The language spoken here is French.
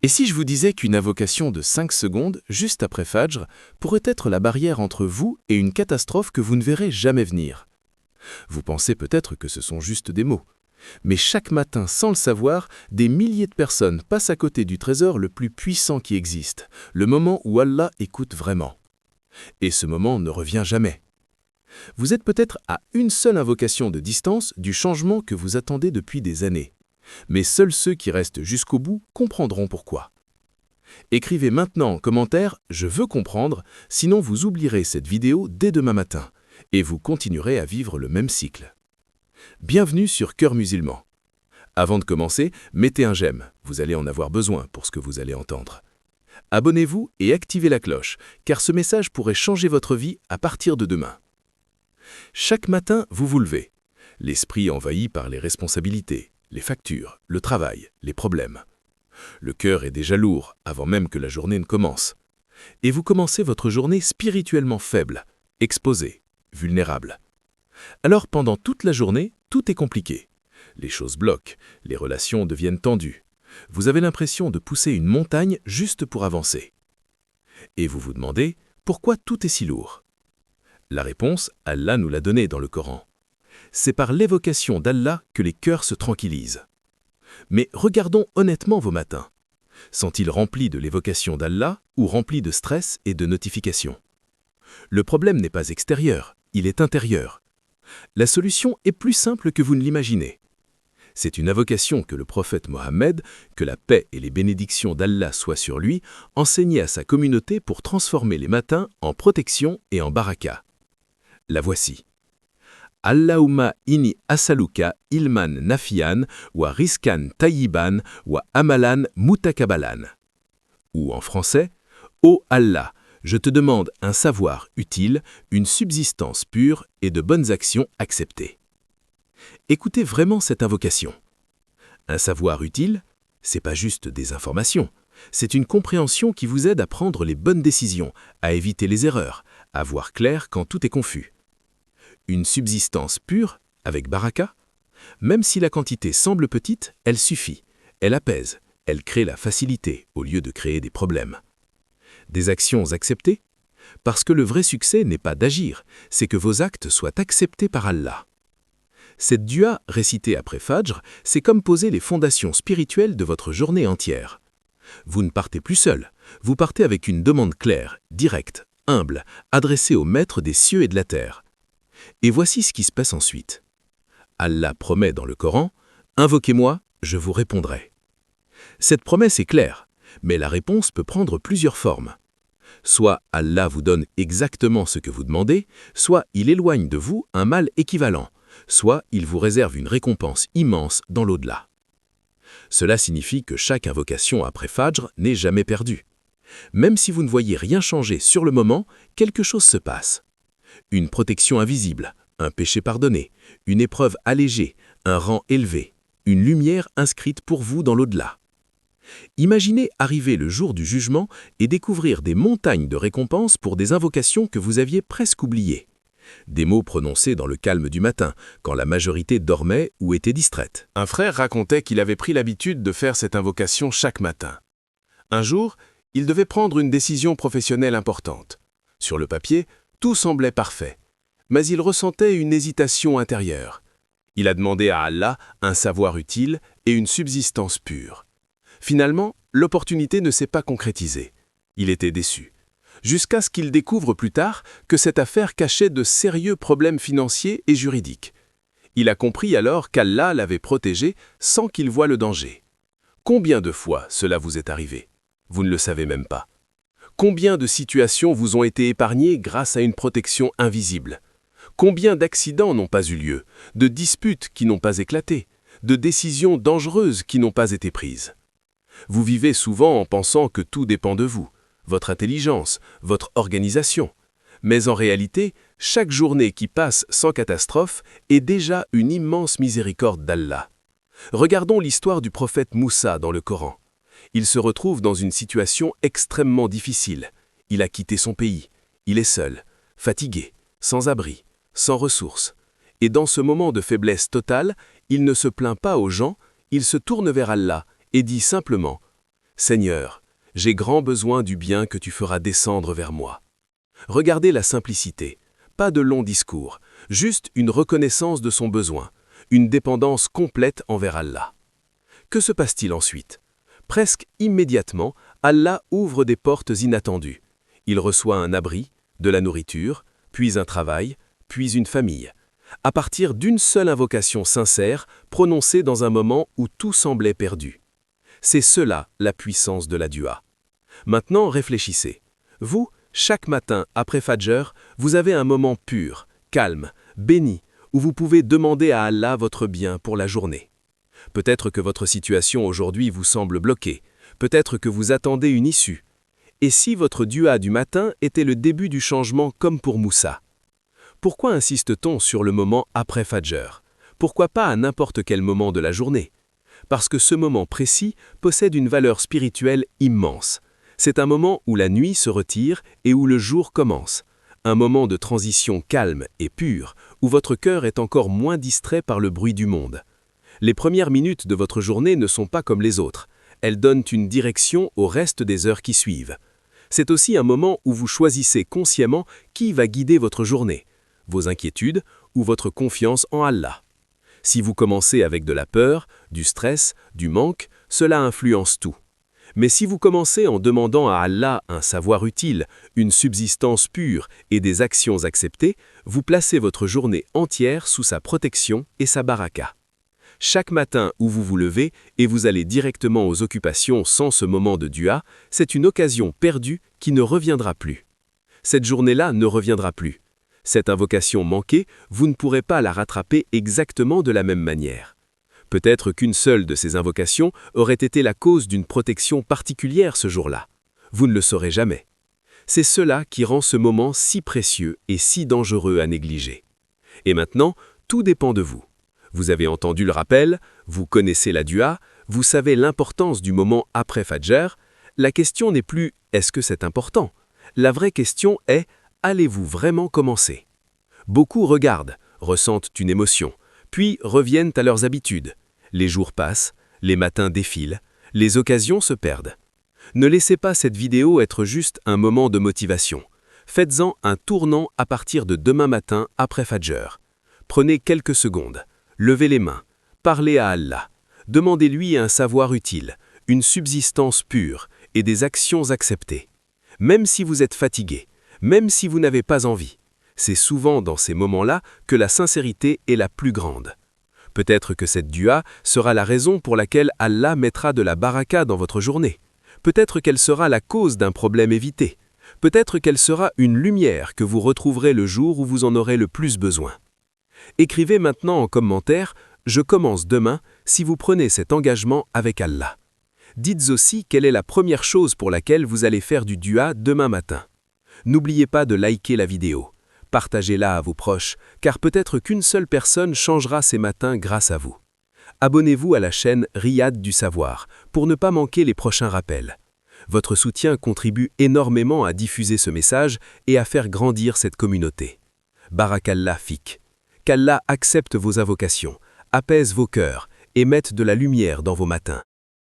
Et si je vous disais qu'une invocation de 5 secondes, juste après Fajr, pourrait être la barrière entre vous et une catastrophe que vous ne verrez jamais venir? Vous pensez peut-être que ce sont juste des mots. Mais chaque matin, sans le savoir, des milliers de personnes passent à côté du trésor le plus puissant qui existe, le moment où Allah écoute vraiment. Et ce moment ne revient jamais. Vous êtes peut-être à une seule invocation de distance du changement que vous attendez depuis des années. Mais seuls ceux qui restent jusqu'au bout comprendront pourquoi. Écrivez maintenant en commentaire « Je veux comprendre », sinon vous oublierez cette vidéo dès demain matin, et vous continuerez à vivre le même cycle. Bienvenue sur Cœur Musulman. Avant de commencer, mettez un j'aime, vous allez en avoir besoin pour ce que vous allez entendre. Abonnez-vous et activez la cloche, car ce message pourrait changer votre vie à partir de demain. Chaque matin, vous vous levez, l'esprit envahi par les responsabilités, les factures, le travail, les problèmes. Le cœur est déjà lourd avant même que la journée ne commence. Et vous commencez votre journée spirituellement faible, exposé, vulnérable. Alors pendant toute la journée, tout est compliqué. Les choses bloquent, les relations deviennent tendues. Vous avez l'impression de pousser une montagne juste pour avancer. Et vous vous demandez pourquoi tout est si lourd. La réponse, Allah nous l'a donnée dans le Coran. C'est par l'évocation d'Allah que les cœurs se tranquillisent. Mais regardons honnêtement vos matins. Sont-ils remplis de l'évocation d'Allah ou remplis de stress et de notifications? Le problème n'est pas extérieur, il est intérieur. La solution est plus simple que vous ne l'imaginez. C'est une invocation que le prophète Mohammed, que la paix et les bénédictions d'Allah soient sur lui, enseignait à sa communauté pour transformer les matins en protection et en baraka. La voici. Allahumma inni asaluka ilman nafian wa riskan tayyiban wa amalan mutakabalan. Ou en français, Ô Allah, je te demande un savoir utile, une subsistance pure et de bonnes actions acceptées. Écoutez vraiment cette invocation. Un savoir utile, c'est pas juste des informations, c'est une compréhension qui vous aide à prendre les bonnes décisions, à éviter les erreurs, à voir clair quand tout est confus. Une subsistance pure, avec baraka, même si la quantité semble petite, elle suffit, elle apaise, elle crée la facilité au lieu de créer des problèmes. Des actions acceptées? Parce que le vrai succès n'est pas d'agir, c'est que vos actes soient acceptés par Allah. Cette dua récitée après Fajr, c'est comme poser les fondations spirituelles de votre journée entière. Vous ne partez plus seul, vous partez avec une demande claire, directe, humble, adressée au Maître des cieux et de la terre. Et voici ce qui se passe ensuite. Allah promet dans le Coran « Invoquez-moi, je vous répondrai ». Cette promesse est claire, mais la réponse peut prendre plusieurs formes. Soit Allah vous donne exactement ce que vous demandez, soit il éloigne de vous un mal équivalent, soit il vous réserve une récompense immense dans l'au-delà. Cela signifie que chaque invocation après Fajr n'est jamais perdue. Même si vous ne voyez rien changer sur le moment, quelque chose se passe. Une protection invisible, un péché pardonné, une épreuve allégée, un rang élevé, une lumière inscrite pour vous dans l'au-delà. Imaginez arriver le jour du jugement et découvrir des montagnes de récompenses pour des invocations que vous aviez presque oubliées. Des mots prononcés dans le calme du matin, quand la majorité dormait ou était distraite. Un frère racontait qu'il avait pris l'habitude de faire cette invocation chaque matin. Un jour, il devait prendre une décision professionnelle importante. Sur le papier, tout semblait parfait, mais il ressentait une hésitation intérieure. Il a demandé à Allah un savoir utile et une subsistance pure. Finalement, l'opportunité ne s'est pas concrétisée. Il était déçu. Jusqu'à ce qu'il découvre plus tard que cette affaire cachait de sérieux problèmes financiers et juridiques. Il a compris alors qu'Allah l'avait protégé sans qu'il voie le danger. Combien de fois cela vous est arrivé? Vous ne le savez même pas. Combien de situations vous ont été épargnées grâce à une protection invisible? Combien d'accidents n'ont pas eu lieu, de disputes qui n'ont pas éclaté, de décisions dangereuses qui n'ont pas été prises? Vous vivez souvent en pensant que tout dépend de vous, votre intelligence, votre organisation. Mais en réalité, chaque journée qui passe sans catastrophe est déjà une immense miséricorde d'Allah. Regardons l'histoire du prophète Moussa dans le Coran. Il se retrouve dans une situation extrêmement difficile. Il a quitté son pays. Il est seul, fatigué, sans abri, sans ressources. Et dans ce moment de faiblesse totale, il ne se plaint pas aux gens, il se tourne vers Allah et dit simplement « Seigneur, j'ai grand besoin du bien que tu feras descendre vers moi. Regardez la simplicité, pas de longs discours, juste une reconnaissance de son besoin, une dépendance complète envers Allah. Que se passe-t-il ensuite? Presque immédiatement, Allah ouvre des portes inattendues. Il reçoit un abri, de la nourriture, puis un travail, puis une famille. À partir d'une seule invocation sincère, prononcée dans un moment où tout semblait perdu. C'est cela la puissance de la dua. Maintenant, réfléchissez. Vous, chaque matin après Fajr, vous avez un moment pur, calme, béni, où vous pouvez demander à Allah votre bien pour la journée. Peut-être que votre situation aujourd'hui vous semble bloquée, peut-être que vous attendez une issue. Et si votre dua du matin était le début du changement comme pour Moussa? Pourquoi insiste-t-on sur le moment après Fajr? Pourquoi pas à n'importe quel moment de la journée? Parce que ce moment précis possède une valeur spirituelle immense. C'est un moment où la nuit se retire et où le jour commence. Un moment de transition calme et pure, où votre cœur est encore moins distrait par le bruit du monde. Les premières minutes de votre journée ne sont pas comme les autres. Elles donnent une direction au reste des heures qui suivent. C'est aussi un moment où vous choisissez consciemment qui va guider votre journée, vos inquiétudes ou votre confiance en Allah. Si vous commencez avec de la peur, du stress, du manque, cela influence tout. Mais si vous commencez en demandant à Allah un savoir utile, une subsistance pure et des actions acceptées, vous placez votre journée entière sous sa protection et sa baraka. Chaque matin où vous vous levez et vous allez directement aux occupations sans ce moment de dua, c'est une occasion perdue qui ne reviendra plus. Cette journée-là ne reviendra plus. Cette invocation manquée, vous ne pourrez pas la rattraper exactement de la même manière. Peut-être qu'une seule de ces invocations aurait été la cause d'une protection particulière ce jour-là. Vous ne le saurez jamais. C'est cela qui rend ce moment si précieux et si dangereux à négliger. Et maintenant, tout dépend de vous. Vous avez entendu le rappel, vous connaissez la dua, vous savez l'importance du moment après Fajr. La question n'est plus « est-ce que c'est important ?» La vraie question est « allez-vous vraiment commencer ?» Beaucoup regardent, ressentent une émotion, puis reviennent à leurs habitudes. Les jours passent, les matins défilent, les occasions se perdent. Ne laissez pas cette vidéo être juste un moment de motivation. Faites-en un tournant à partir de demain matin après Fajr. Prenez quelques secondes, levez les mains, parlez à Allah, demandez-lui un savoir utile, une subsistance pure et des actions acceptées. Même si vous êtes fatigué, même si vous n'avez pas envie, c'est souvent dans ces moments-là que la sincérité est la plus grande. Peut-être que cette dua sera la raison pour laquelle Allah mettra de la baraka dans votre journée. Peut-être qu'elle sera la cause d'un problème évité. Peut-être qu'elle sera une lumière que vous retrouverez le jour où vous en aurez le plus besoin. Écrivez maintenant en commentaire « Je commence demain » si vous prenez cet engagement avec Allah. Dites aussi quelle est la première chose pour laquelle vous allez faire du dua demain matin. N'oubliez pas de liker la vidéo. Partagez-la à vos proches, car peut-être qu'une seule personne changera ses matins grâce à vous. Abonnez-vous à la chaîne Riyad du Savoir pour ne pas manquer les prochains rappels. Votre soutien contribue énormément à diffuser ce message et à faire grandir cette communauté. Barakallah fik. Qu'Allah accepte vos invocations, apaise vos cœurs et mette de la lumière dans vos matins.